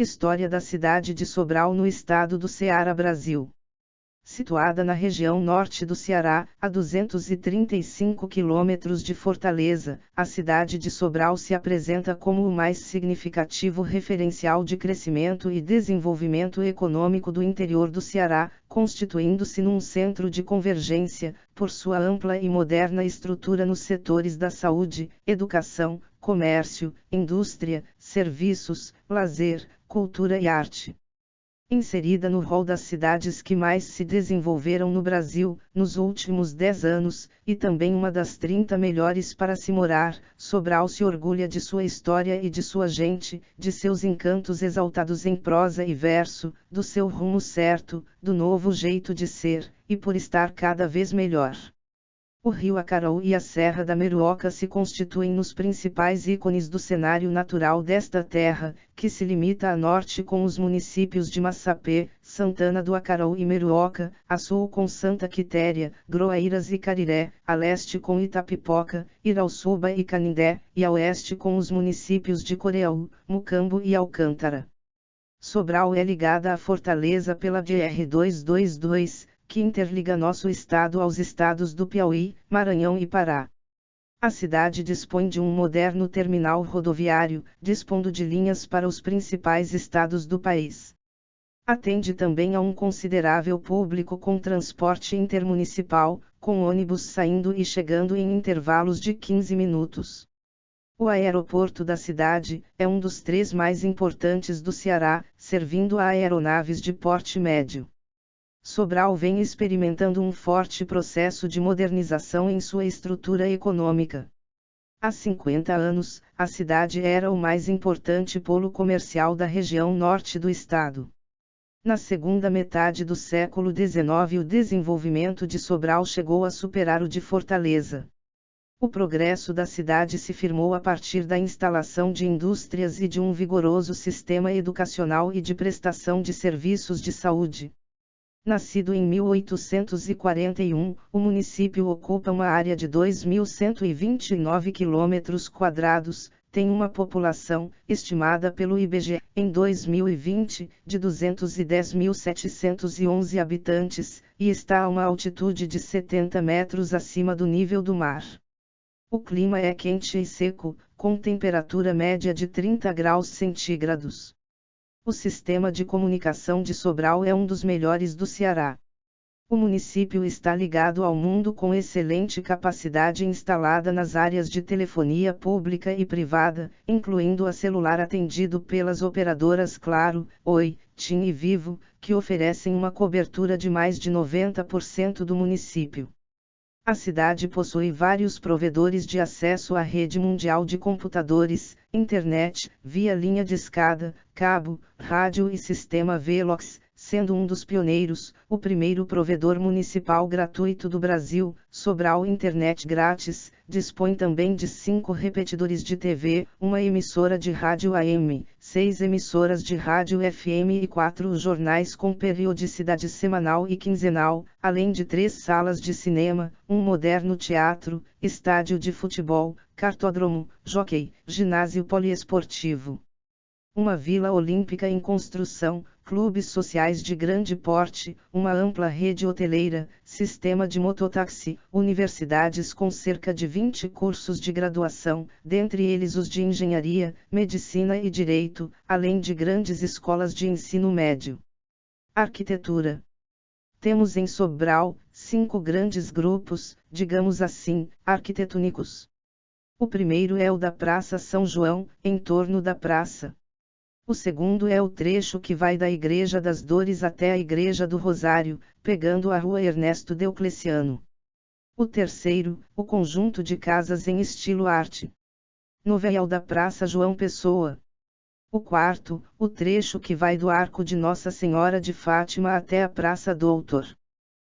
História da cidade de Sobral no estado do Ceará, Brasil. Situada na região norte do Ceará, a 235 quilômetros de Fortaleza, a cidade de Sobral se apresenta como o mais significativo referencial de crescimento e desenvolvimento econômico do interior do Ceará, constituindo-se num centro de convergência, por sua ampla e moderna estrutura nos setores da saúde, educação, comércio, indústria, serviços, lazer, cultura e arte. Inserida no rol das cidades que mais se desenvolveram no Brasil, nos últimos 10 anos, e também uma das 30 melhores para se morar, Sobral se orgulha de sua história e de sua gente, de seus encantos exaltados em prosa e verso, do seu rumo certo, do novo jeito de ser, e por estar cada vez melhor. O rio Acaraú e a Serra da Meruoca se constituem nos principais ícones do cenário natural desta terra, que se limita a norte com os municípios de Massapê, Santana do Acaraú e Meruoca, a sul com Santa Quitéria, Groaíras e Cariré, a leste com Itapipoca, Irauçuba e Canindé, e a oeste com os municípios de Coreaú, Mucambo e Alcântara. Sobral é ligada à Fortaleza pela BR-222, que interliga nosso estado aos estados do Piauí, Maranhão e Pará. A cidade dispõe de um moderno terminal rodoviário, dispondo de linhas para os principais estados do país. Atende também a um considerável público com transporte intermunicipal, com ônibus saindo e chegando em intervalos de 15 minutos. O aeroporto da cidade é um dos 3 mais importantes do Ceará, servindo a aeronaves de porte médio. Sobral vem experimentando um forte processo de modernização em sua estrutura econômica. Há 50 anos, a cidade era o mais importante polo comercial da região norte do estado. Na segunda metade do século XIX, o desenvolvimento de Sobral chegou a superar o de Fortaleza. O progresso da cidade se firmou a partir da instalação de indústrias e de um vigoroso sistema educacional e de prestação de serviços de saúde. Nascido em 1841, o município ocupa uma área de 2.129 km², tem uma população, estimada pelo IBGE, em 2020, de 210.711 habitantes, e está a uma altitude de 70 metros acima do nível do mar. O clima é quente e seco, com temperatura média de 30 graus centígrados. O sistema de comunicação de Sobral é um dos melhores do Ceará. O município está ligado ao mundo com excelente capacidade instalada nas áreas de telefonia pública e privada, incluindo a celular atendido pelas operadoras Claro, Oi, TIM e Vivo, que oferecem uma cobertura de mais de 90% do município. A cidade possui vários provedores de acesso à rede mundial de computadores, internet, via linha de escada, cabo, rádio e sistema Velox, sendo um dos pioneiros, o primeiro provedor municipal gratuito do Brasil, Sobral Internet Grátis, dispõe também de 5 repetidores de TV, uma emissora de rádio AM, 6 emissoras de rádio FM e 4 jornais com periodicidade semanal e quinzenal, além de 3 salas de cinema, um moderno teatro, estádio de futebol, cartódromo, jockey, ginásio poliesportivo. Uma vila olímpica em construção, clubes sociais de grande porte, uma ampla rede hoteleira, sistema de mototáxi, universidades com cerca de 20 cursos de graduação, dentre eles os de engenharia, medicina e direito, além de grandes escolas de ensino médio. Arquitetura. Temos em Sobral 5 grandes grupos, digamos assim, arquitetônicos. O primeiro é o da Praça São João, em torno da praça. O segundo é o trecho que vai da Igreja das Dores até a Igreja do Rosário, pegando a Rua Ernesto Deocleciano. O terceiro, o conjunto de casas em estilo arte nouveau é o da Praça João Pessoa. O quarto, o trecho que vai do Arco de Nossa Senhora de Fátima até a Praça Doutor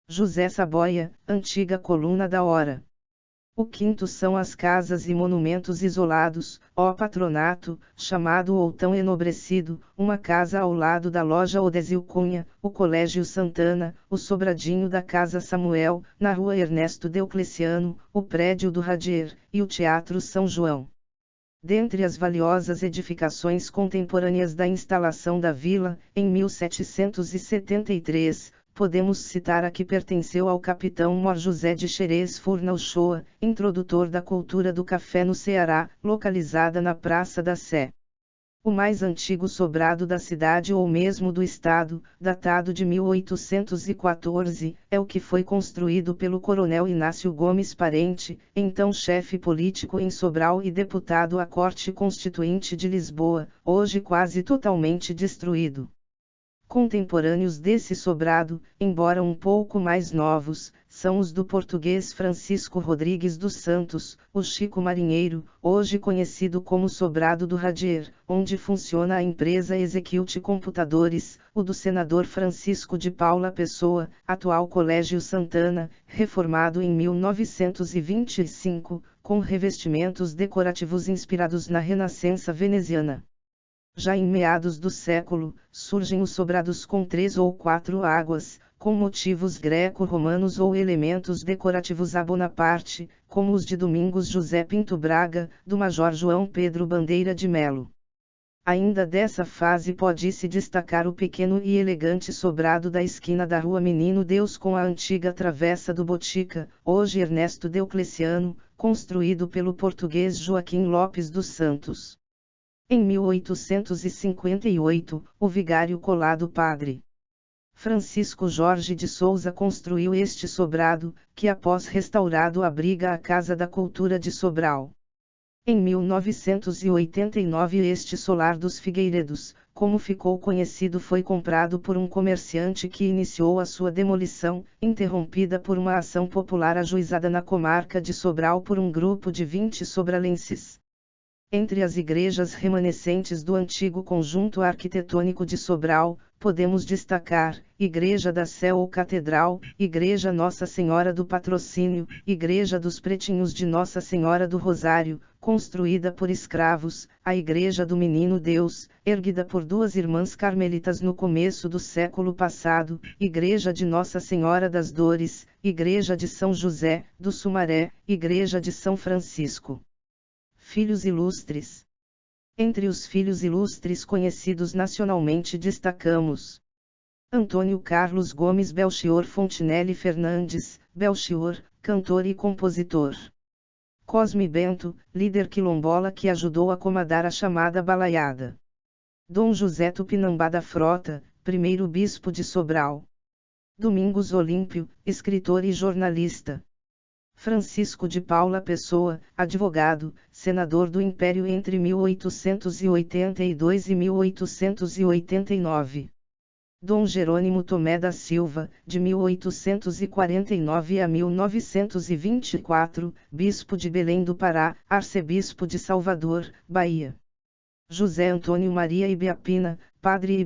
José Saboia, antiga Coluna da Hora. O quinto são as casas e monumentos isolados, ó patronato, chamado ou tão enobrecido, uma casa ao lado da loja Odésio Cunha, o Colégio Santana, o sobradinho da Casa Samuel, na Rua Ernesto Deocleciano, o prédio do Radier, e o Teatro São João. Dentre as valiosas edificações contemporâneas da instalação da vila, em 1773, podemos citar a que pertenceu ao capitão Mor José de Xerez Furna Uchoa, introdutor da cultura do café no Ceará, localizada na Praça da Sé. O mais antigo sobrado da cidade ou mesmo do estado, datado de 1814, é o que foi construído pelo coronel Inácio Gomes Parente, então chefe político em Sobral e deputado à Corte Constituinte de Lisboa, hoje quase totalmente destruído. Contemporâneos desse sobrado, embora um pouco mais novos, são os do português Francisco Rodrigues dos Santos, o Chico Marinheiro, hoje conhecido como Sobrado do Radier, onde funciona a empresa Execute Computadores, o do senador Francisco de Paula Pessoa, atual Colégio Santana, reformado em 1925, com revestimentos decorativos inspirados na Renascença veneziana. Já em meados do século, surgem os sobrados com 3 ou 4 águas, com motivos greco-romanos ou elementos decorativos a Bonaparte, como os de Domingos José Pinto Braga, do Major João Pedro Bandeira de Melo. Ainda dessa fase pode-se destacar o pequeno e elegante sobrado da esquina da Rua Menino Deus com a antiga Travessa do Botica, hoje Ernesto Diocleciano, construído pelo português Joaquim Lopes dos Santos. Em 1858, o vigário colado Padre Francisco Jorge de Souza construiu este sobrado, que após restaurado abriga a Casa da Cultura de Sobral. Em 1989 este solar dos Figueiredos, como ficou conhecido, foi comprado por um comerciante que iniciou a sua demolição, interrompida por uma ação popular ajuizada na comarca de Sobral por um grupo de 20 sobralenses. Entre as igrejas remanescentes do antigo conjunto arquitetônico de Sobral, podemos destacar: Igreja da Sé ou Catedral, Igreja Nossa Senhora do Patrocínio, Igreja dos Pretinhos de Nossa Senhora do Rosário, construída por escravos, a Igreja do Menino Deus, erguida por 2 irmãs carmelitas no começo do século passado, Igreja de Nossa Senhora das Dores, Igreja de São José, do Sumaré, Igreja de São Francisco. Filhos ilustres. Entre os filhos ilustres conhecidos nacionalmente destacamos Antônio Carlos Gomes Belchior Fontinelli Fernandes, Belchior, cantor e compositor. Cosme Bento, líder quilombola que ajudou a comandar a chamada balaiada. Dom José Tupinambá da Frota, primeiro bispo de Sobral. Domingos Olímpio, escritor e jornalista. Francisco de Paula Pessoa, advogado, senador do Império entre 1882 e 1889. Dom Jerônimo Tomé da Silva, de 1849 a 1924, bispo de Belém do Pará, arcebispo de Salvador, Bahia. José Antônio Maria Ibiapina, padre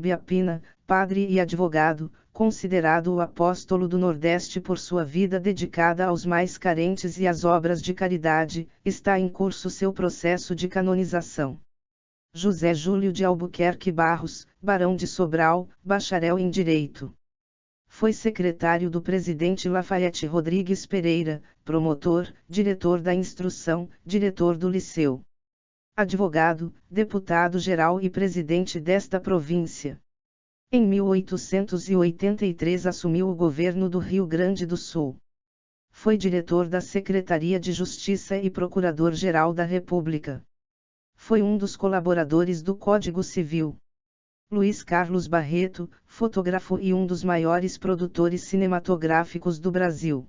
e advogado, considerado o apóstolo do Nordeste por sua vida dedicada aos mais carentes e às obras de caridade, está em curso seu processo de canonização. José Júlio de Albuquerque Barros, barão de Sobral, bacharel em Direito. Foi secretário do presidente Lafayette Rodrigues Pereira, promotor, diretor da instrução, diretor do liceu. Advogado, deputado-geral e presidente desta província. Em 1883 assumiu o governo do Rio Grande do Sul. Foi diretor da Secretaria de Justiça e Procurador-Geral da República. Foi um dos colaboradores do Código Civil. Luiz Carlos Barreto, fotógrafo e um dos maiores produtores cinematográficos do Brasil.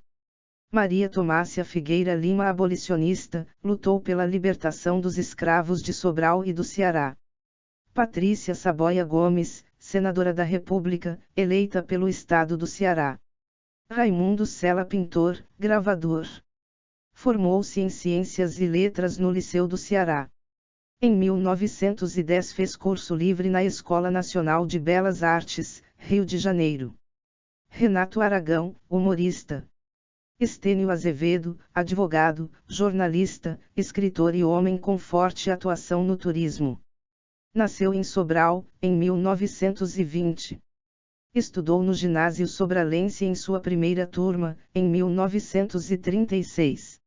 Maria Tomásia Figueira Lima, abolicionista, lutou pela libertação dos escravos de Sobral e do Ceará. Patrícia Saboia Gomes, senadora da República, eleita pelo estado do Ceará. Raimundo Sela, pintor, gravador. Formou-se em Ciências e Letras no Liceu do Ceará. Em 1910 fez curso livre na Escola Nacional de Belas Artes, Rio de Janeiro. Renato Aragão, humorista. Estênio Azevedo, advogado, jornalista, escritor e homem com forte atuação no turismo. Nasceu em Sobral, em 1920. Estudou no ginásio sobralense em sua primeira turma, em 1936.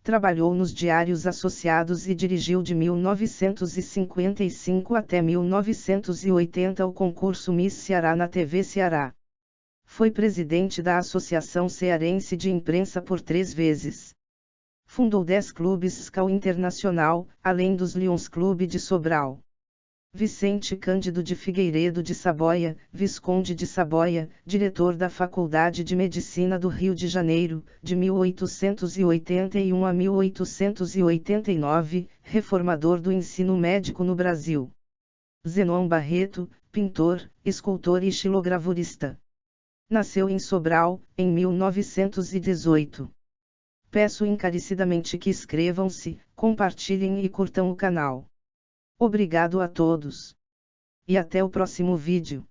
Trabalhou nos Diários Associados e dirigiu de 1955 até 1980 o concurso Miss Ceará na TV Ceará. Foi presidente da Associação Cearense de Imprensa por 3 vezes. Fundou 10 clubes SCAL Internacional, além dos Lions Clube de Sobral. Vicente Cândido de Figueiredo de Saboia, Visconde de Saboia, diretor da Faculdade de Medicina do Rio de Janeiro, de 1881 a 1889, reformador do ensino médico no Brasil. Zenon Barreto, pintor, escultor e xilogravurista. Nasceu em Sobral, em 1918. Peço encarecidamente que inscrevam-se, compartilhem e curtam o canal. Obrigado a todos. E até o próximo vídeo.